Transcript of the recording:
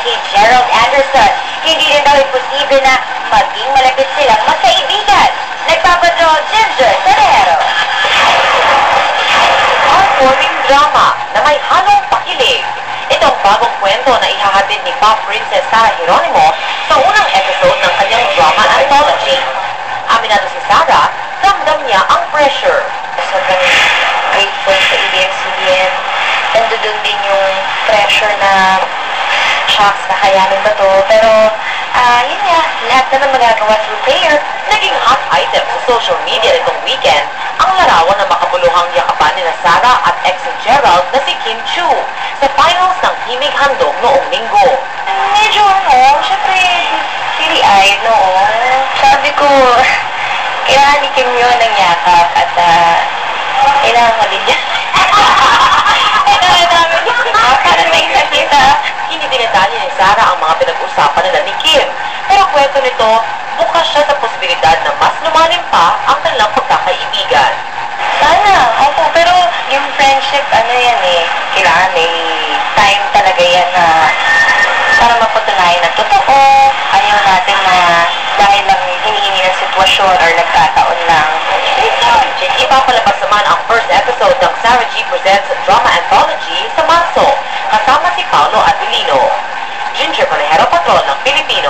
kay Gerald Anderson. Hindi rin daw imposible na maging malapit silang magkaibigan. Nagpapadraw, Ginger Ferrero. Heartwarming drama na may halong pakilig. Itong bagong kwento na ihahatid ni Pop Princess Sarah Geronimo sa unang episode ng kanyang drama anthology. Aminado si Sarah, ramdam niya ang pressure. Sobrang grateful sa ABS-CBN. Nandun din yung pressure na shocks, nakayanin ba to? Pero, yun nga, lahat naman magagawa through prayer. Naging hot item sa social media nitong weekend ang larawan na makabuluhang yakapan ni Sarah at ex ni Gerald na si Kim Chu sa finals ng Himig Handog noong linggo. Medyo syempre, teary-eyed noon. Sabi ko, kailangan ni Kim yun ng yakap at kailangan ko din yan. Para may kita, hindi dinadali ni Sarah ang mga pinag-usapan nila ni Kim. Pero kwento nito, bukas siya sa posibilidad na mas lumalim pa ang kanilang pagkakaibigan. Sana, opo. Pero yung friendship, yan kailangan time talaga yan na para mapatunayan na totoo. Ayaw natin na dahil lang hinihingi ng sitwasyon or nagkataon lang. Ipapalabas naman ang first episode ng Sarah G Presents Drama Anthology sa Marso, kasama si Paolo Adelino. Ginger Manejero, Patron ng Pilipino.